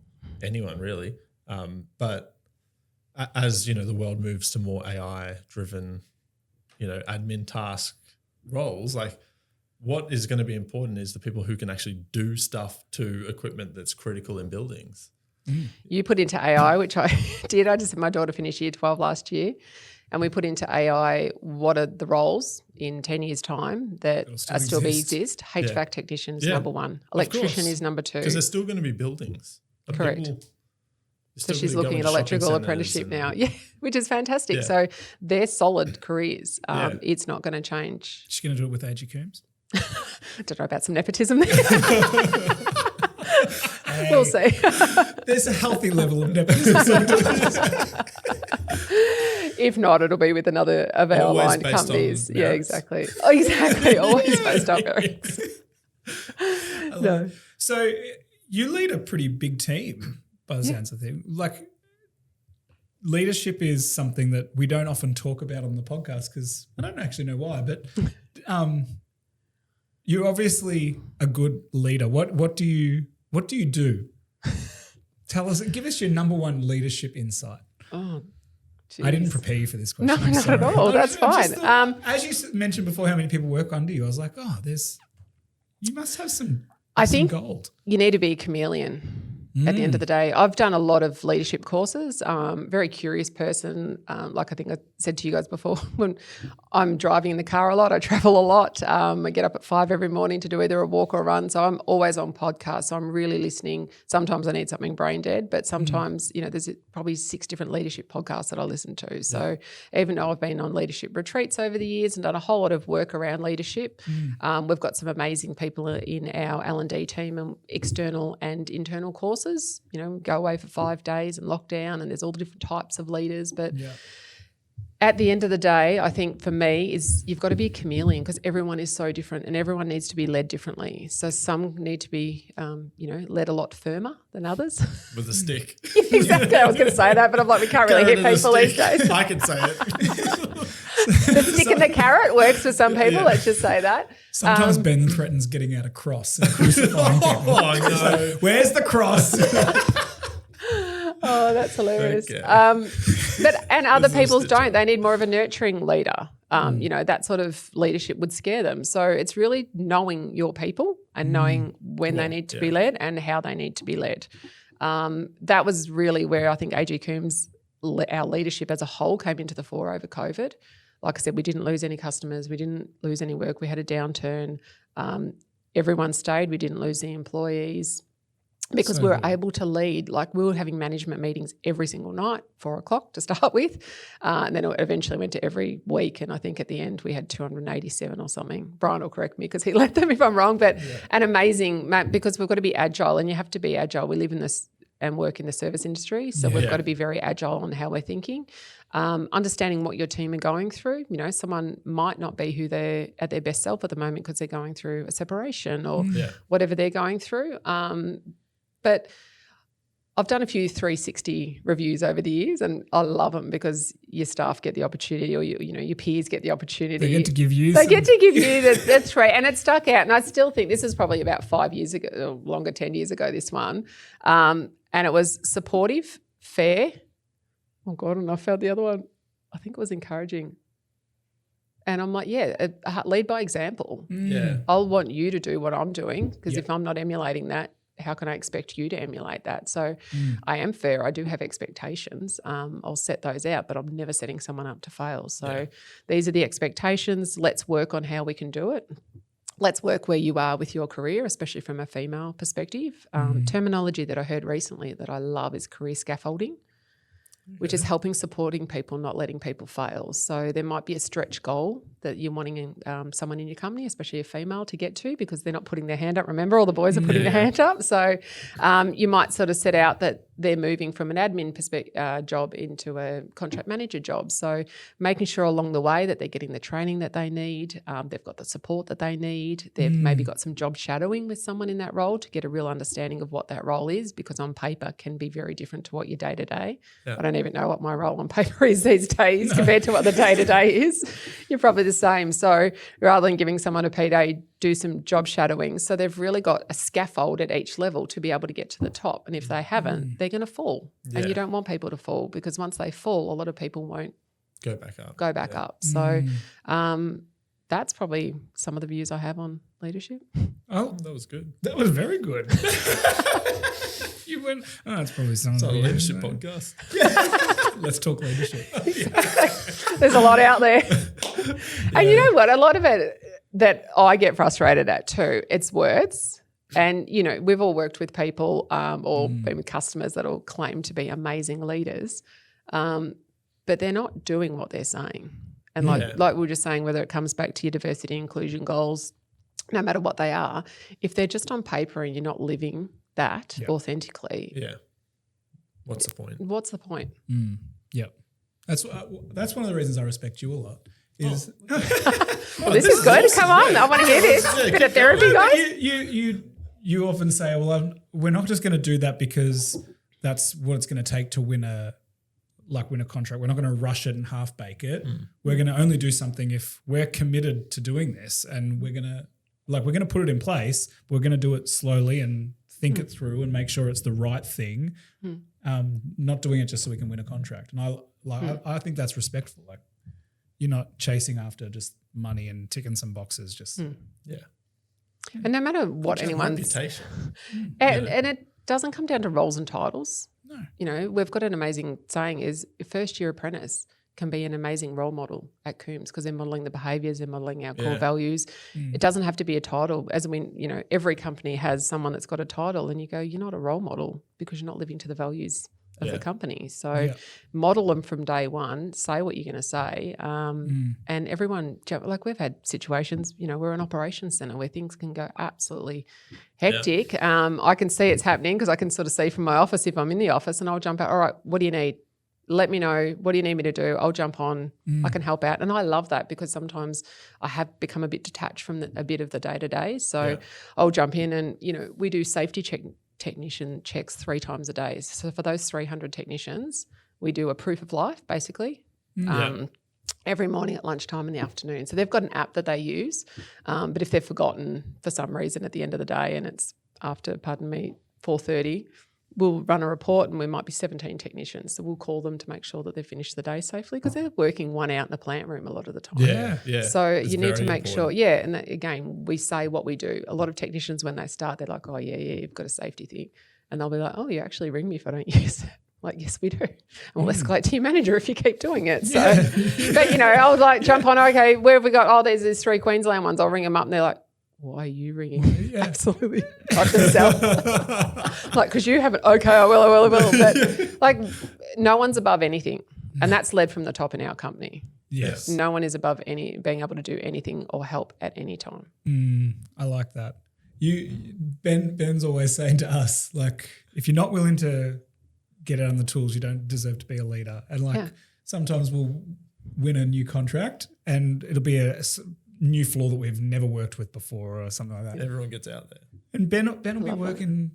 anyone really. But as, the world moves to more AI-driven, admin task roles, like what is going to be important is the people who can actually do stuff to equipment that's critical in buildings. You put into AI, which I did. I just had my daughter finish year 12 last year. And we put into AI what are the roles in 10 years' time that still exist. HVAC technician is number 1. Electrician is number 2. Because there's still going to be buildings. Correct. So she's looking at electrical apprenticeship now. Yeah, which is fantastic. Yeah. So they're solid careers. It's not going to change. She's going to do it with AG Coombs? I don't know about some nepotism there. We'll see. There's a healthy level of nepotism. If not, it'll be with another of our Always aligned based companies. on Yeah, merits. exactly. Oh, exactly. Always based on merits. No. So you lead a pretty big team by the sounds of things. Like leadership is something that we don't often talk about on the podcast because I don't actually know why, but you're obviously a good leader. What do you do? Tell us, give us your number one leadership insight. Oh, geez. I didn't prepare you for this question. No, I'm not sorry. at all. That's fine. As you mentioned before, how many people work under you, I was like, you must have some gold. You need to be a chameleon. At the end of the day, I've done a lot of leadership courses. Very curious person. Like I think I said to you guys before, when I'm driving in the car a lot, I travel a lot. I get up at 5 every morning to do either a walk or a run. So I'm always on podcasts. So I'm really listening. Sometimes I need something brain dead, but sometimes, there's probably 6 different leadership podcasts that I listen to. So even though I've been on leadership retreats over the years and done a whole lot of work around leadership, we've got some amazing people in our L&D team and external and internal courses. Go away for 5 days and lock down, and there's all the different types of leaders. But at the end of the day, I think for me is you've got to be a chameleon because everyone is so different and everyone needs to be led differently. So some need to be, led a lot firmer than others. With a stick. Exactly. I was going to say that, but I'm like, we can't really hit people these days. I can say it. The stick and the carrot works for some people. Let's just say that. Sometimes Ben threatens getting out a cross and crucifying people. Oh, no. Where's the cross? Oh, that's hilarious. Okay. And other people's don't. They need more of a nurturing leader. That sort of leadership would scare them. So it's really knowing your people and knowing when they need to be led and how they need to be led. That was really where I think AG Coombs, our leadership as a whole, came into the fore over COVID. Like I said, we didn't lose any customers. We didn't lose any work. We had a downturn. Everyone stayed. We didn't lose the employees because we were able to lead. Like we were having management meetings every single night, 4:00 to start with. And then it eventually went to every week. And I think at the end we had 287 or something. Brian will correct me because he led them if I'm wrong. But an amazing, because we've got to be agile and you have to be agile. We live in this and work in the service industry. So we've got to be very agile on how we're thinking. Understanding what your team are going through. Someone might not be who they're at their best self at the moment because they're going through a separation or whatever they're going through. But I've done a few 360 reviews over the years and I love them because your staff get the opportunity or your peers get the opportunity. They get to give you the trait. And it stuck out. And I still think this is probably about 5 years ago, or longer, 10 years ago, this one. And it was supportive, fair, Oh God, and I found the other one. I think it was encouraging. And I'm like, lead by example. Yeah. I'll want you to do what I'm doing because Yep. if I'm not emulating that, how can I expect you to emulate that? So I am fair. I do have expectations. I'll set those out, but I'm never setting someone up to fail. So these are the expectations. Let's work on how we can do it. Let's work where you are with your career, especially from a female perspective. Terminology that I heard recently that I love is career scaffolding, which is helping, supporting people, not letting people fail. So there might be a stretch goal that you're wanting someone in your company, especially a female, to get to because they're not putting their hand up. Remember, all the boys are putting their hand up. So you might sort of set out that they're moving from an admin job into a contract manager job. So making sure along the way that they're getting the training that they need, they've got the support that they need, they've maybe got some job shadowing with someone in that role to get a real understanding of what that role is, because on paper can be very different to what your day-to-day. I don't even know what my role on paper is these days compared to what the day-to-day is. You're probably the same. So rather than giving someone a PD, do some job shadowing. So they've really got a scaffold at each level to be able to get to the top. And if they haven't, they're going to fall. And you don't want people to fall because once they fall, a lot of people won't Go back up. So that's probably some of the views I have on leadership. Oh, That was good. that was very good. You went, that's probably some It's of a the leadership views, podcast. Let's talk leadership. There's a lot out there. And you know what? A lot of it that I get frustrated at too, it's words. And, you know, we've all worked with people or been with customers that all claim to be amazing leaders, but they're not doing what they're saying. And like we were just saying, whether it comes back to your diversity inclusion goals, no matter what they are, if they're just on paper and you're not living that authentically, What's the point? what's the point? Yep. That's one of the reasons I respect you a lot. Is Well, this is good. Come on. I want to hear this. Bit of therapy, guys. You often say, well, we're not just going to do that because that's what it's going to take to win a contract. We're not going to rush it and half bake it. We're going to only do something if we're committed to doing this, and we're going to put it in place. We're going to do it slowly and think it through and make sure it's the right thing. Not doing it just so we can win a contract. And I think that's respectful. Like, you're not chasing after just money and ticking some boxes. Just And no matter what anyone's reputation. And it doesn't come down to roles and titles. No. You know, we've got an amazing saying is first year apprentice can be an amazing role model at Coombs because they're modelling the behaviours, they're modelling our core values. It doesn't have to be a title. As we, you know, every company has someone that's got a title and you go, you're not a role model because you're not living to the values of the company. So model them from day one, say what you're going to say. And everyone, like we've had situations, you know, we're an operations centre where things can go absolutely hectic. I can see it's happening because I can sort of see from my office if I'm in the office and I'll jump out, all right, what do you need? Let me know. What do you need me to do? I'll jump on. I can help out. And I love that because sometimes I have become a bit detached from a bit of the day-to-day. So I'll jump in and, you know, we do safety technician checks 3 times a day. So for those 300 technicians, we do a proof of life basically every morning at lunchtime in the afternoon. So they've got an app that they use, but if they've forgotten for some reason at the end of the day and it's after, 4:30, we'll run a report and we might be 17 technicians. So we'll call them to make sure that they've finished the day safely because they're working one out in the plant room a lot of the time. So It's you need to very make sure, important. and that, again, we say what we do. A lot of technicians, when they start, they're like, oh, you've got a safety thing. And they'll be like, oh, you actually ring me if I don't use it. Like, yes, we do. And we'll escalate to your manager if you keep doing it. So, but, you know, I would like jump on, okay, where have we got? Oh, there's these 3 Queensland ones. I'll ring them up and they're like, why are you ringing me? Absolutely. Like themselves. Like, because you haven't, okay, I will. But like, no one's above anything. And that's led from the top in our company. Yes. No one is above being able to do anything or help at any time. I like that. Ben's always saying to us, like, if you're not willing to get out on the tools, you don't deserve to be a leader. And like, sometimes we'll win a new contract and it'll be a new floor that we've never worked with before or something like that. Everyone gets out there. And Ben will be working.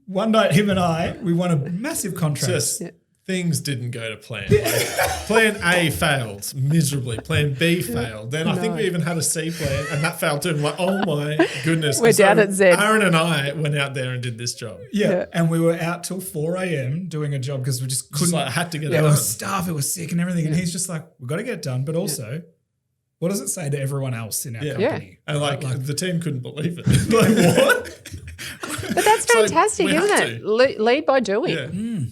One night, him and I, we won a massive contract. Just things didn't go to plan. Like, plan A failed miserably. Plan B failed. Then I think we even had a C plan, and that failed too. I'm like, oh my goodness. We're down at Z. Aaron and I went out there and did this job. Yeah. And we were out till 4 a.m. doing a job because we just couldn't. Like, had to get it There done. was staff, it was sick and everything. And he's just like, we've got to get it done. But also, what does it say to everyone else in our company? And like the team couldn't believe it. Like, what? But that's fantastic, we have isn't it? Lead by doing. Yeah.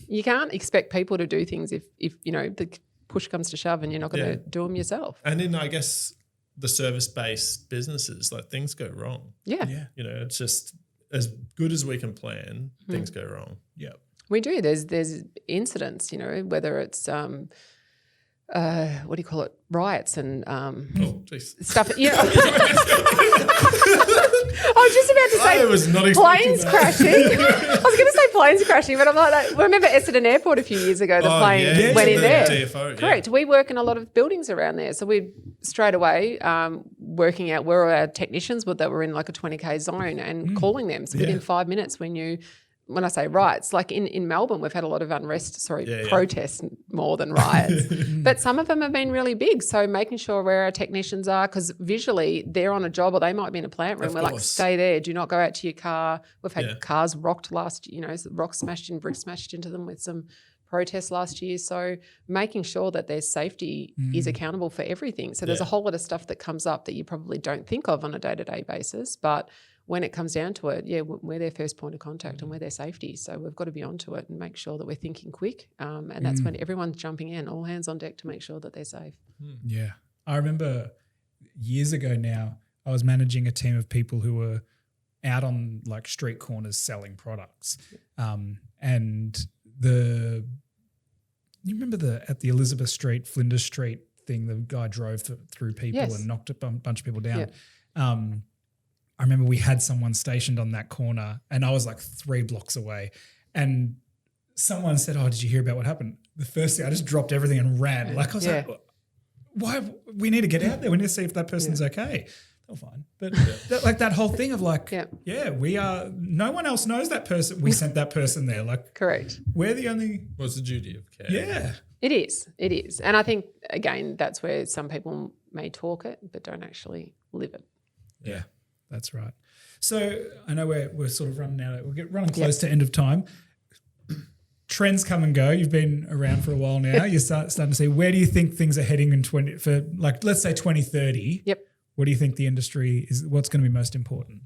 You can't expect people to do things if the push comes to shove and you're not going to do them yourself. And in, I guess, the service-based businesses, like things go wrong. Yeah. You know, it's just as good as we can plan, things go wrong. Yeah. We do. There's incidents, whether it's what do you call it? Riots and Oh, jeez. stuff. I was just about to say I was not expecting planes that. crashing. I was going to say planes crashing, but I'm like, remember Essendon Airport a few years ago? The plane went in there. DFO, Correct. We work in a lot of buildings around there. So we straight away working out where our technicians that were in like a 20K zone and calling them. So within 5 minutes we knew. When I say riots, like in Melbourne, we've had a lot of protests more than riots. But some of them have been really big. So making sure where our technicians are, because visually they're on a job or they might be in a plant room. We're like, stay there. Do not go out to your car. We've had cars rocked rocks smashed in, bricks smashed into them with some protests last year. So making sure that their safety is accountable for everything. So there's a whole lot of stuff that comes up that you probably don't think of on a day-to-day basis, but when it comes down to it, we're their first point of contact and we're their safety. So we've got to be onto it and make sure that we're thinking quick. And that's when everyone's jumping in, all hands on deck to make sure that they're safe. Yeah. I remember years ago now, I was managing a team of people who were out on like street corners selling products. And you remember at the Elizabeth Street, Flinders Street thing, the guy drove through people and knocked a bunch of people down. Yeah. I remember we had someone stationed on that corner and I was like 3 blocks away and someone said, oh, did you hear about what happened? The first thing, I just dropped everything and ran. Like I was like, why? We need to get out there. We need to see if that person's okay. They're fine. But that whole thing of like, we are, no one else knows that person. We sent that person there. Like, correct. We're the only. Well, it's a duty of care. Yeah. It is. And I think, again, that's where some people may talk it but don't actually live it. Yeah. That's right. So I know we're sort of running out. We're running close to end of time. Trends come and go. You've been around for a while now. You're starting to see, where do you think things are heading in let's say 2030? Yep. What do you think the industry is? What's going to be most important?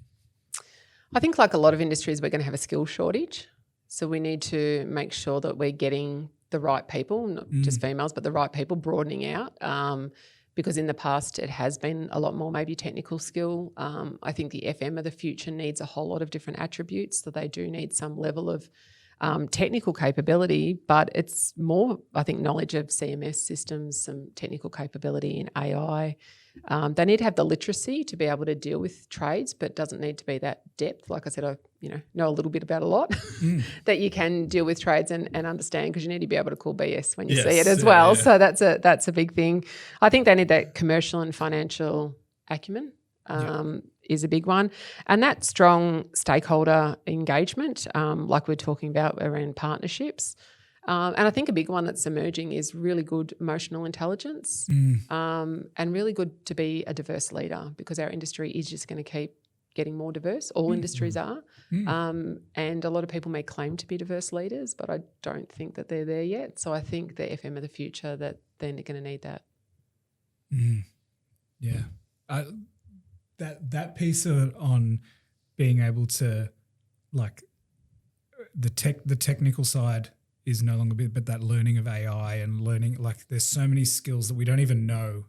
I think like a lot of industries, we're going to have a skill shortage. So we need to make sure that we're getting the right people, not just females, but the right people, broadening out. Because in the past it has been a lot more maybe technical skill. I think the FM of the future needs a whole lot of different attributes, so they do need some level of technical capability, but it's more, I think, knowledge of CMS systems, some technical capability in AI. They need to have the literacy to be able to deal with trades, but doesn't need to be that depth. Like I said, I know a little bit about a lot that you can deal with trades and understand, because you need to be able to call BS when you see it as well. Yeah. So that's a big thing. I think they need that commercial and financial acumen. Is a big one. And that strong stakeholder engagement, like we're talking about around partnerships. And I think a big one that's emerging is really good emotional intelligence and really good to be a diverse leader, because our industry is just going to keep getting more diverse. All industries are. And a lot of people may claim to be diverse leaders, but I don't think that they're there yet. So I think the FM of the future, that they're going to need that. Yeah. That piece on being able to, like, the technical side is no longer big, but that learning of AI and learning, like, there's so many skills that we don't even know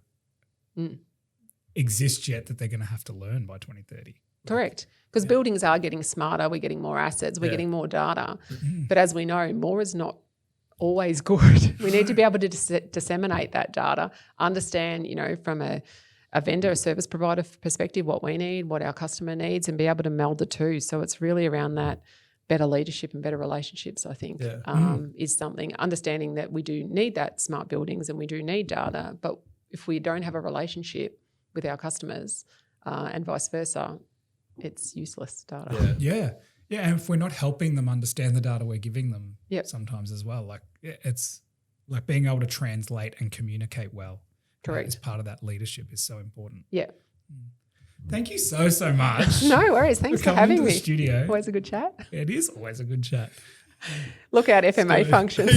exist yet that they're going to have to learn by 2030. Correct. Because buildings are getting smarter, we're getting more assets, we're getting more data. But as we know, more is not always good. We need to be able to disseminate that data, understand, from a vendor, a service provider perspective, what we need, what our customer needs, and be able to meld the two. So it's really around that better leadership and better relationships, I think, is something. Understanding that we do need that smart buildings and we do need data, but if we don't have a relationship with our customers and vice versa, it's useless data. Yeah. Yeah, and if we're not helping them understand the data we're giving them Yep. sometimes as well, like it's like being able to translate and communicate well. Correct. As part of that leadership is so important. Yeah. Thank you so much. No worries. Thanks for coming having to me. the studio. Always a good chat. It is always a good chat. Look out FMA functions.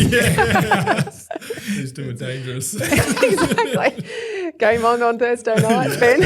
These two are dangerous. Exactly. Game on Thursday night, Ben.